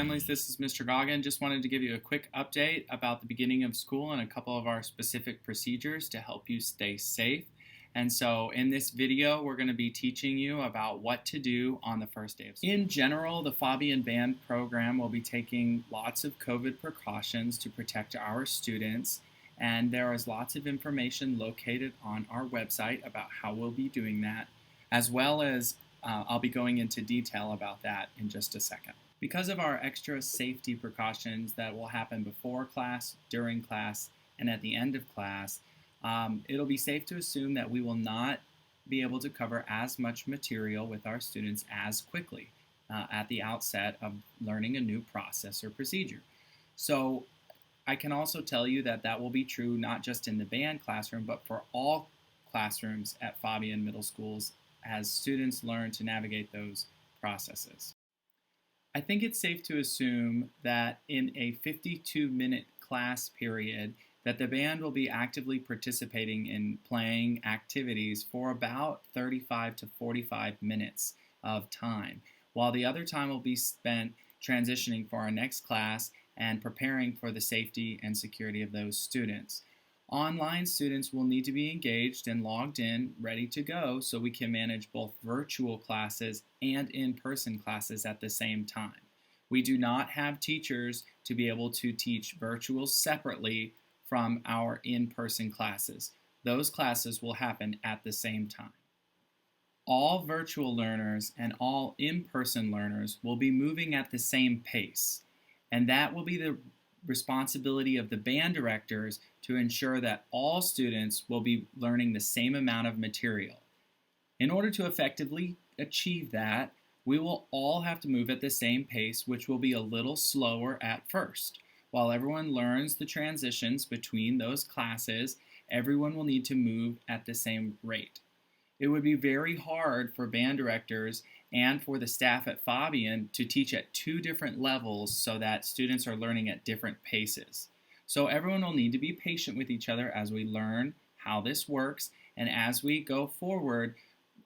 families, this is Mr. Goggin. Just wanted to give you a quick update about the beginning of school and a couple of our specific procedures to help you stay safe. And so in this video, we're going to be teaching you about what to do on the first day of school. In general, the Faubion band program will be taking lots of COVID precautions to protect our students. And there is lots of information located on our website about how we'll be doing that, as well as I'll be going into detail about that in just a second. Because of our extra safety precautions that will happen before class, during class, and at the end of class, it'll be safe to assume that we will not be able to cover as much material with our students as quickly at the outset of learning a new process or procedure. So I can also tell you that that will be true not just in the band classroom, but for all classrooms at Faubion middle schools as students learn to navigate those processes. I think it's safe to assume that in a 52-minute class period that the band will be actively participating in playing activities for about 35 to 45 minutes of time, while the other time will be spent transitioning for our next class and preparing for the safety and security of those students. Online students will need to be engaged and logged in, ready to go, so we can manage both virtual classes and in-person classes at the same time. We do not have teachers to be able to teach virtual separately from our in-person classes. Those classes will happen at the same time. All virtual learners and all in-person learners will be moving at the same pace, and that will be the responsibility of the band directors to ensure that all students will be learning the same amount of material. In order to effectively achieve that, we will all have to move at the same pace, which will be a little slower at first. While everyone learns the transitions between those classes, everyone will need to move at the same rate. It would be very hard for band directors and for the staff at Faubion to teach at two different levels so that students are learning at different paces. So everyone will need to be patient with each other as we learn how this works, and as we go forward,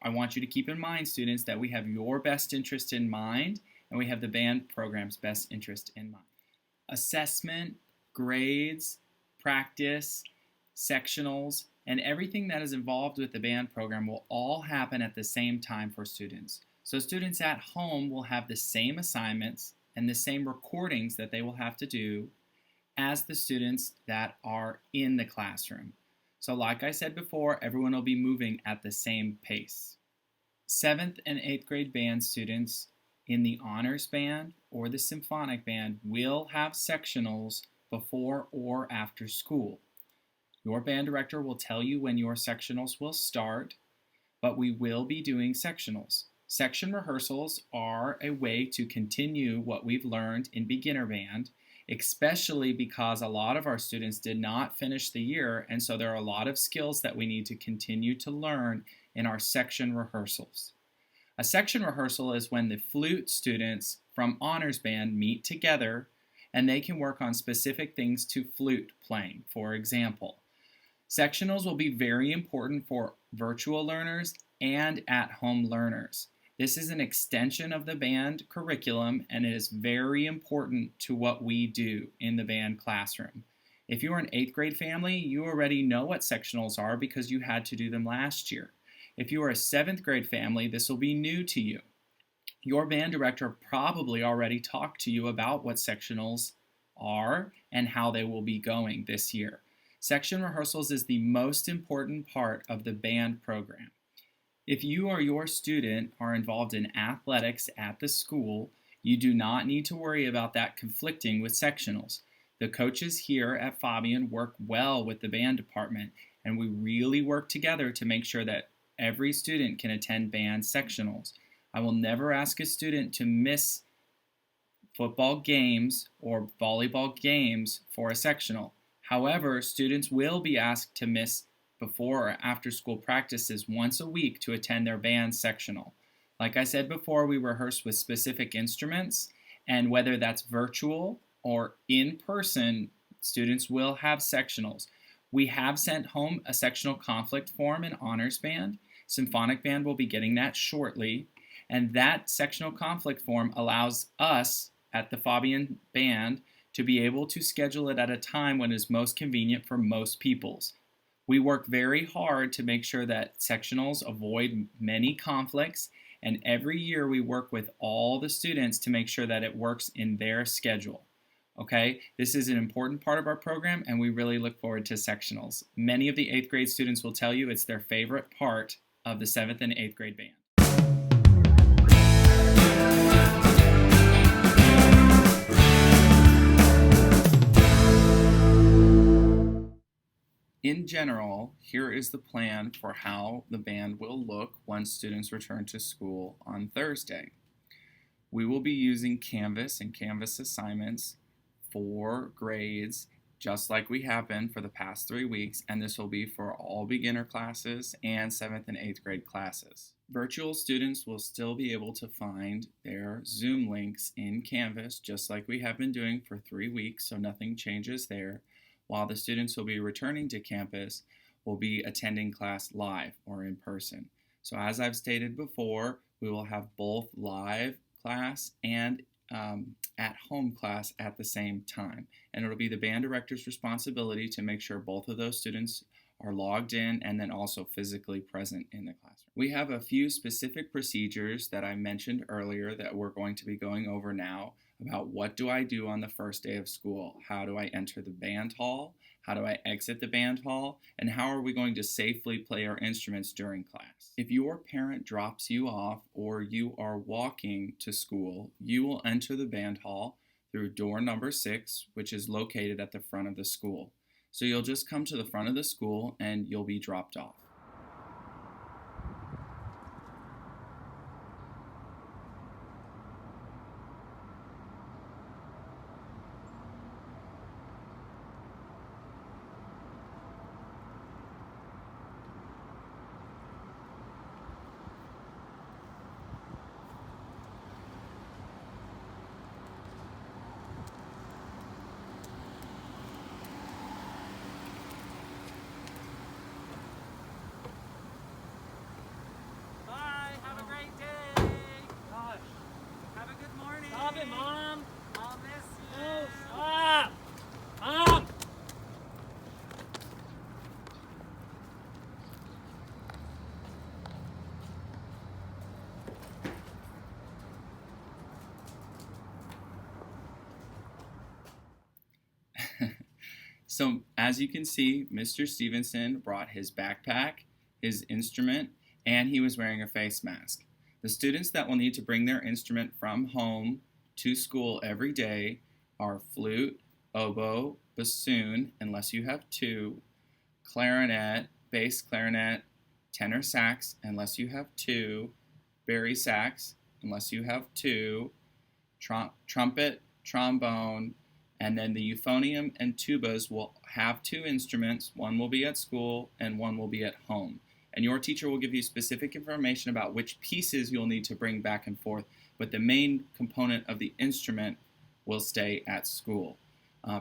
I want you to keep in mind, students, that we have your best interest in mind and we have the band program's best interest in mind. Assessment, grades, practice, sectionals, and everything that is involved with the band program will all happen at the same time for students. So students at home will have the same assignments and the same recordings that they will have to do as the students that are in the classroom. So like I said before, everyone will be moving at the same pace. 7th and 8th grade band students in the honors band or the symphonic band will have sectionals before or after school. Your band director will tell you when your sectionals will start, but we will be doing sectionals. Section rehearsals are a way to continue what we've learned in beginner band, especially because a lot of our students did not finish the year, and so there are a lot of skills that we need to continue to learn in our section rehearsals. A section rehearsal is when the flute students from honors band meet together and they can work on specific things to flute playing, for example. Sectionals will be very important for virtual learners and at-home learners. This is an extension of the band curriculum and it is very important to what we do in the band classroom. If you're an 8th grade family, you already know what sectionals are because you had to do them last year. If you are a 7th grade family, this will be new to you. Your band director probably already talked to you about what sectionals are and how they will be going this year. Section rehearsals is the most important part of the band program. If you or your student are involved in athletics at the school, you do not need to worry about that conflicting with sectionals. The coaches here at Faubion work well with the band department, and we really work together to make sure that every student can attend band sectionals. I will never ask a student to miss football games or volleyball games for a sectional. However, students will be asked to miss before or after school practices once a week to attend their band sectional. Like I said before, we rehearse with specific instruments, and whether that's virtual or in person, students will have sectionals. We have sent home a sectional conflict form in honors band. Symphonic band will be getting that shortly, and that sectional conflict form allows us at the Faubion Band to be able to schedule it at a time when it is most convenient for most pupils. We work very hard to make sure that sectionals avoid many conflicts, and every year we work with all the students to make sure that it works in their schedule. Okay, this is an important part of our program, and we really look forward to sectionals. Many of the 8th grade students will tell you it's their favorite part of the 7th and 8th grade band. In general, here is the plan for how the band will look once students return to school on Thursday. We will be using Canvas and Canvas assignments for grades, just like we have been for the past 3 weeks, and this will be for all beginner classes and 7th and 8th grade classes. Virtual students will still be able to find their Zoom links in Canvas, just like we have been doing for 3 weeks, so nothing changes there, while the students will be returning to campus will be attending class live or in person. So as I've stated before, we will have both live class and at-home class at the same time. And it'll be the band director's responsibility to make sure both of those students are logged in and then also physically present in the classroom. We have a few specific procedures that I mentioned earlier that we're going to be going over now about what do I do on the first day of school? How do I enter the band hall? How do I exit the band hall? And how are we going to safely play our instruments during class? If your parent drops you off or you are walking to school, you will enter the band hall through door number 6, which is located at the front of the school. So you'll just come to the front of the school and you'll be dropped off. Mom! I'll miss you! No, stop! Mom! So as you can see, Mr. Stevenson brought his backpack, his instrument, and he was wearing a face mask. The students that will need to bring their instrument from home to school every day are flute, oboe, bassoon, unless you have 2, clarinet, bass clarinet, tenor sax, unless you have 2, bari sax, unless you have 2, trumpet, trombone, and then the euphonium and tubas will have 2 instruments. One will be at school and one will be at home. And your teacher will give you specific information about which pieces you'll need to bring back and forth, but the main component of the instrument will stay at school.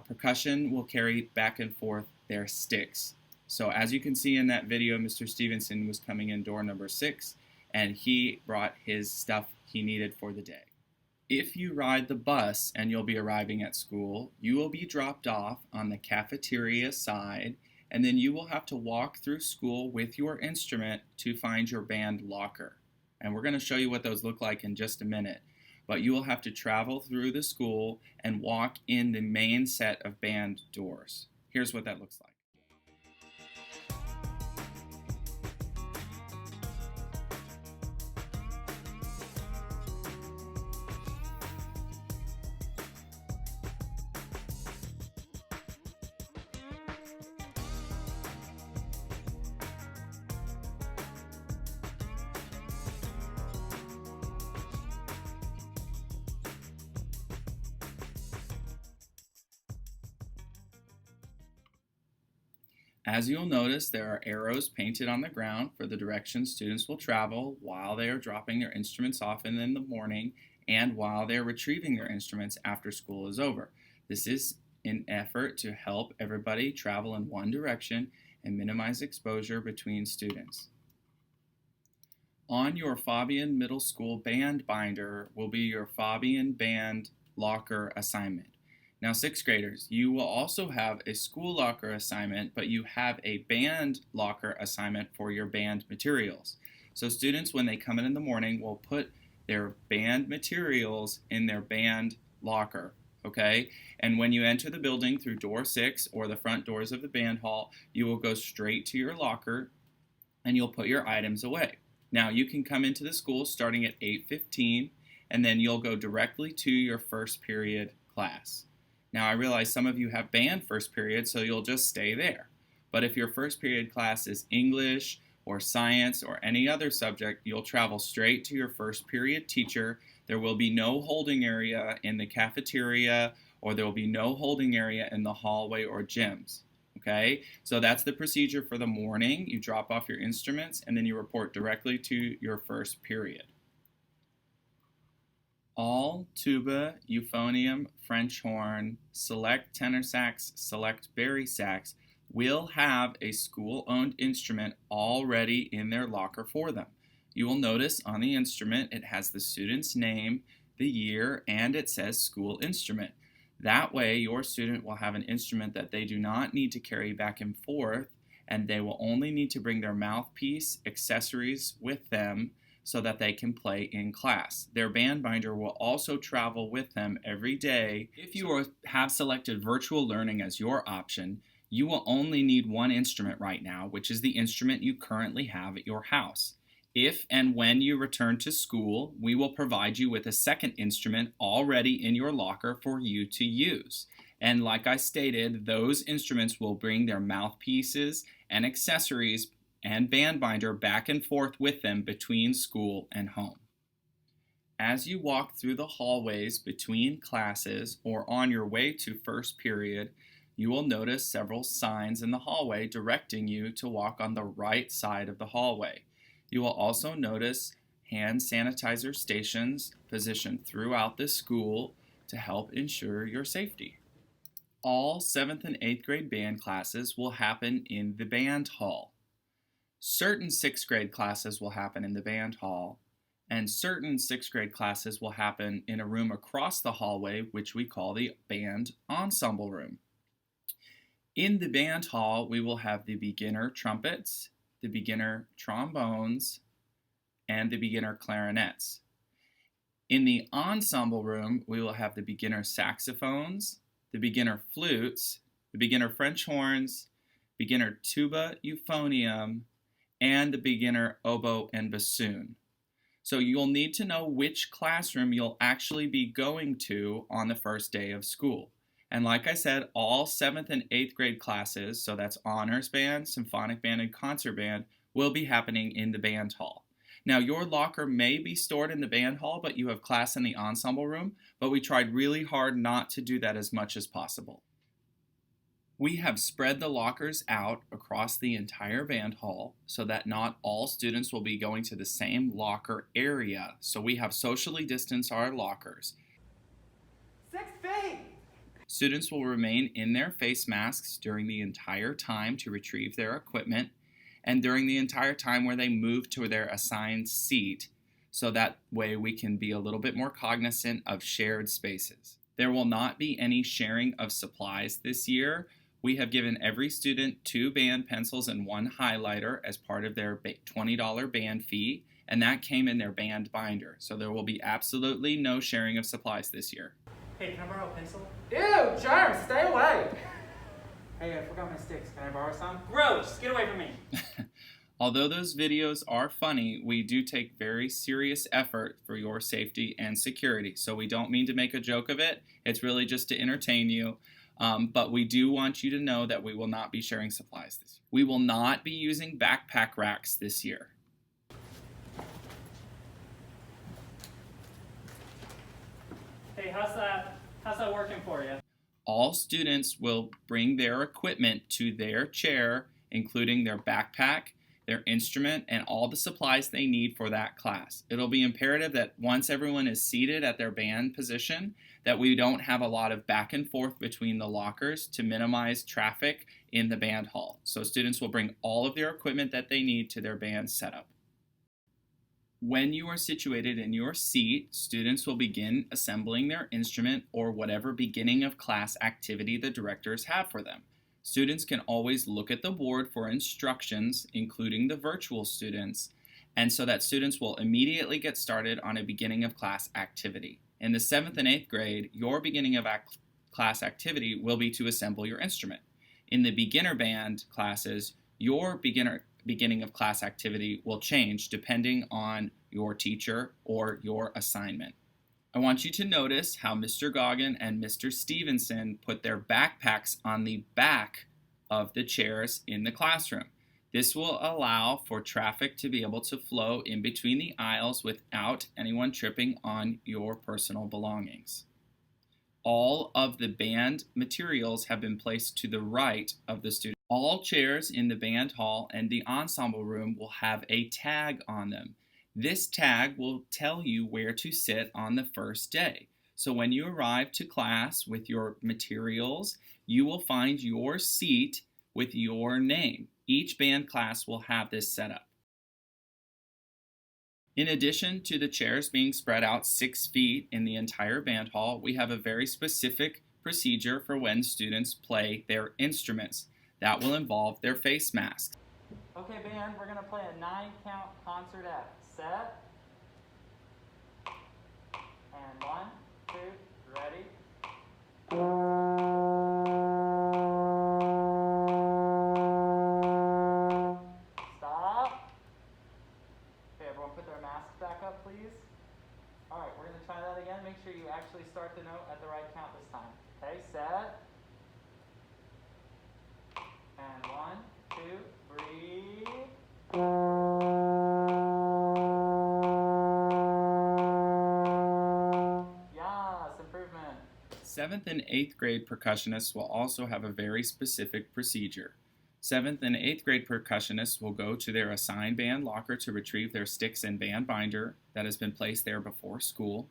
Percussion will carry back and forth their sticks. So as you can see in that video, Mr. Stevenson was coming in door number 6, and he brought his stuff he needed for the day. If you ride the bus and you'll be arriving at school, you will be dropped off on the cafeteria side, and then you will have to walk through school with your instrument to find your band locker. And we're going to show you what those look like in just a minute. But you will have to travel through the school and walk in the main set of band doors. Here's what that looks like. As you'll notice, there are arrows painted on the ground for the directions students will travel while they are dropping their instruments off in the morning and while they're retrieving their instruments after school is over. This is an effort to help everybody travel in one direction and minimize exposure between students. On your Faubion Middle School band binder will be your Faubion band locker assignment. Now, 6th graders, you will also have a school locker assignment, but you have a band locker assignment for your band materials. So students, when they come in the morning, will put their band materials in their band locker, okay? And when you enter the building through door 6 or the front doors of the band hall, you will go straight to your locker and you'll put your items away. Now, you can come into the school starting at 8:15, and then you'll go directly to your first period class. Now, I realize some of you have band first period, so you'll just stay there. But if your first period class is English or science or any other subject, you'll travel straight to your first period teacher. There will be no holding area in the cafeteria, or there will be no holding area in the hallway or gyms. Okay, so that's the procedure for the morning. You drop off your instruments and then you report directly to your first period. All tuba, euphonium, French horn, select tenor sax, select bari sax will have a school-owned instrument already in their locker for them. You will notice on the instrument it has the student's name, the year, and it says school instrument. That way your student will have an instrument that they do not need to carry back and forth, and they will only need to bring their mouthpiece, accessories with them, so that they can play in class. Their band binder will also travel with them every day. If you have selected virtual learning as your option, you will only need one instrument right now, which is the instrument you currently have at your house. If and when you return to school, we will provide you with a second instrument already in your locker for you to use. And like I stated, those instruments will bring their mouthpieces and accessories and band binder back and forth with them between school and home. As you walk through the hallways between classes or on your way to first period, you will notice several signs in the hallway directing you to walk on the right side of the hallway. You will also notice hand sanitizer stations positioned throughout the school to help ensure your safety. All 7th and 8th grade band classes will happen in the band hall. Certain 6th grade classes will happen in the band hall, and certain 6th grade classes will happen in a room across the hallway, which we call the band ensemble room. In the band hall, we will have the beginner trumpets, the beginner trombones, and the beginner clarinets. In the ensemble room, we will have the beginner saxophones, the beginner flutes, the beginner French horns, beginner tuba, euphonium, and the beginner oboe and bassoon. So you'll need to know which classroom you'll actually be going to on the first day of school. And like I said, all 7th and 8th grade classes, so that's honors band, symphonic band, and concert band, will be happening in the band hall. Now, your locker may be stored in the band hall, but you have class in the ensemble room, but we tried really hard not to do that as much as possible. We have spread the lockers out across the entire band hall so that not all students will be going to the same locker area. So we have socially distanced our lockers. 6 feet! Students will remain in their face masks during the entire time to retrieve their equipment and during the entire time where they move to their assigned seat, so that way we can be a little bit more cognizant of shared spaces. There will not be any sharing of supplies this year. We have given every student 2 band pencils and 1 highlighter as part of their $20 band fee, and that came in their band binder. So there will be absolutely no sharing of supplies this year. Hey, can I borrow a pencil? Ew, germs, stay away. Hey, I forgot my sticks. Can I borrow some? Gross! Get away from me! Although those videos are funny, we do take very serious effort for your safety and security. So we don't mean to make a joke of it. It's really just to entertain you. But we do want you to know that we will not be sharing supplies this year. We will not be using backpack racks this year. Hey, how's that working for you? All students will bring their equipment to their chair, including their backpack, their instrument, and all the supplies they need for that class. It'll be imperative that once everyone is seated at their band position, that we don't have a lot of back and forth between the lockers to minimize traffic in the band hall. So students will bring all of their equipment that they need to their band setup. When you are situated in your seat, students will begin assembling their instrument or whatever beginning of class activity the directors have for them. Students can always look at the board for instructions, including the virtual students, and so that students will immediately get started on a beginning of class activity. In the 7th and 8th grade, your beginning of class activity will be to assemble your instrument. In the beginner band classes, your beginning of class activity will change depending on your teacher or your assignment. I want you to notice how Mr. Goggin and Mr. Stevenson put their backpacks on the back of the chairs in the classroom. This will allow for traffic to be able to flow in between the aisles without anyone tripping on your personal belongings. All of the band materials have been placed to the right of the student. All chairs in the band hall and the ensemble room will have a tag on them. This tag will tell you where to sit on the first day. So when you arrive to class with your materials, you will find your seat with your name. Each band class will have this set up. In addition to the chairs being spread out 6 feet in the entire band hall, we have a very specific procedure for when students play their instruments. That will involve their face masks. Okay, band, we're going to play a 9-count concert F. Set. And 1, 2, ready. Stop. Okay, everyone put their masks back up, please. All right, we're going to try that again. Make sure you actually start the note at the right count this time. Okay, set. And 1, 2, breathe. Yes, improvement. 7th and 8th grade percussionists will also have a very specific procedure. 7th and 8th grade percussionists will go to their assigned band locker to retrieve their sticks and band binder that has been placed there before school,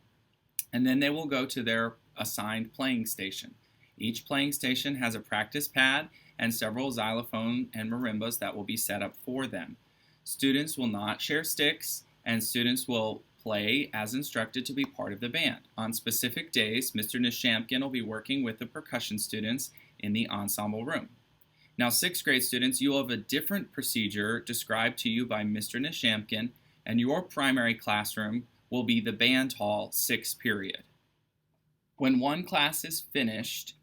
and then they will go to their assigned playing station. Each playing station has a practice pad and several xylophone and marimbas that will be set up for them. Students will not share sticks, and students will play as instructed to be part of the band. On specific days, Mr. Nishampkin will be working with the percussion students in the ensemble room. Now, 6th grade students, you will have a different procedure described to you by Mr. Nishampkin, and your primary classroom will be the band hall 6th period. When one class is finished,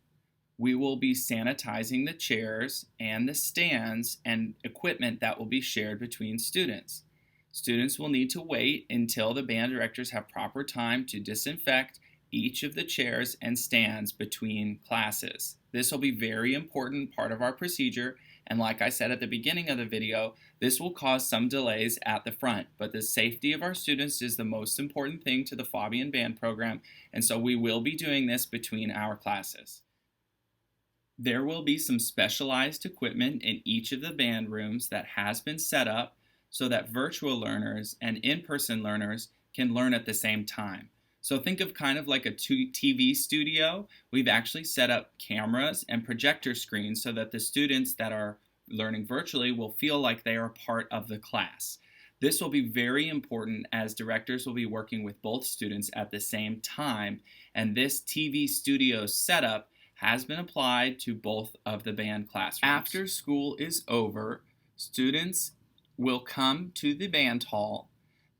we will be sanitizing the chairs and the stands and equipment that will be shared between students. Students will need to wait until the band directors have proper time to disinfect each of the chairs and stands between classes. This will be a very important part of our procedure, and like I said at the beginning of the video, this will cause some delays at the front, but the safety of our students is the most important thing to the Faubion band program, and so we will be doing this between our classes. There will be some specialized equipment in each of the band rooms that has been set up so that virtual learners and in-person learners can learn at the same time. So think of kind of like a TV studio. We've actually set up cameras and projector screens so that the students that are learning virtually will feel like they are part of the class. This will be very important as directors will be working with both students at the same time, and this TV studio setup has been applied to both of the band classrooms. After school is over, students will come to the band hall.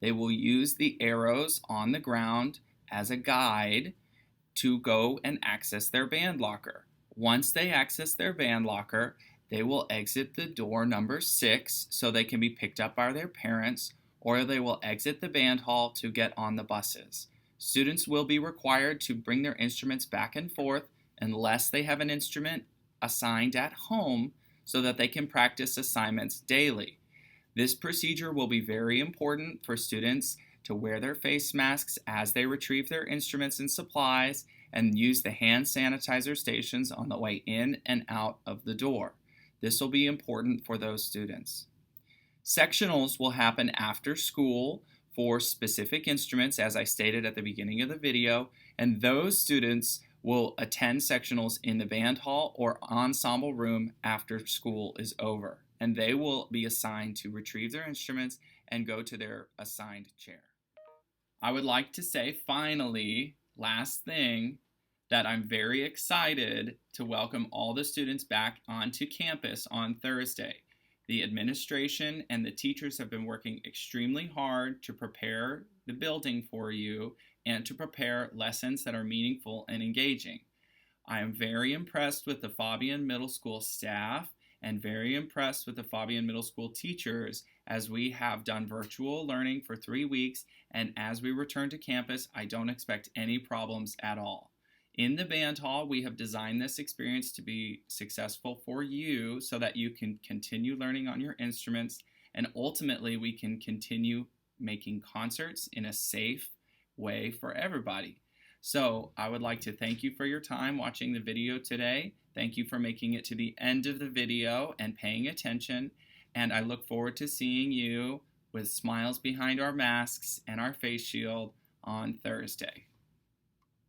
They will use the arrows on the ground as a guide to go and access their band locker. Once they access their band locker, they will exit the door number 6 so they can be picked up by their parents, or they will exit the band hall to get on the buses. Students will be required to bring their instruments back and forth unless they have an instrument assigned at home so that they can practice assignments daily. This procedure will be very important for students to wear their face masks as they retrieve their instruments and supplies and use the hand sanitizer stations on the way in and out of the door. This will be important for those students. Sectionals will happen after school for specific instruments, as I stated at the beginning of the video, and those students will attend sectionals in the band hall or ensemble room after school is over, and they will be assigned to retrieve their instruments and go to their assigned chair. I would like to say finally, last thing, that I'm very excited to welcome all the students back onto campus on Thursday. The administration and the teachers have been working extremely hard to prepare the building for you and to prepare lessons that are meaningful and engaging. I am very impressed with the Faubion Middle School staff and very impressed with the Faubion Middle School teachers as we have done virtual learning for 3 weeks, and as we return to campus, I don't expect any problems at all. In the band hall, we have designed this experience to be successful for you so that you can continue learning on your instruments, and ultimately we can continue making concerts in a safe way for everybody. So I would like to thank you for your time watching the video today. Thank you for making it to the end of the video and paying attention. And I look forward to seeing you with smiles behind our masks and our face shield on Thursday.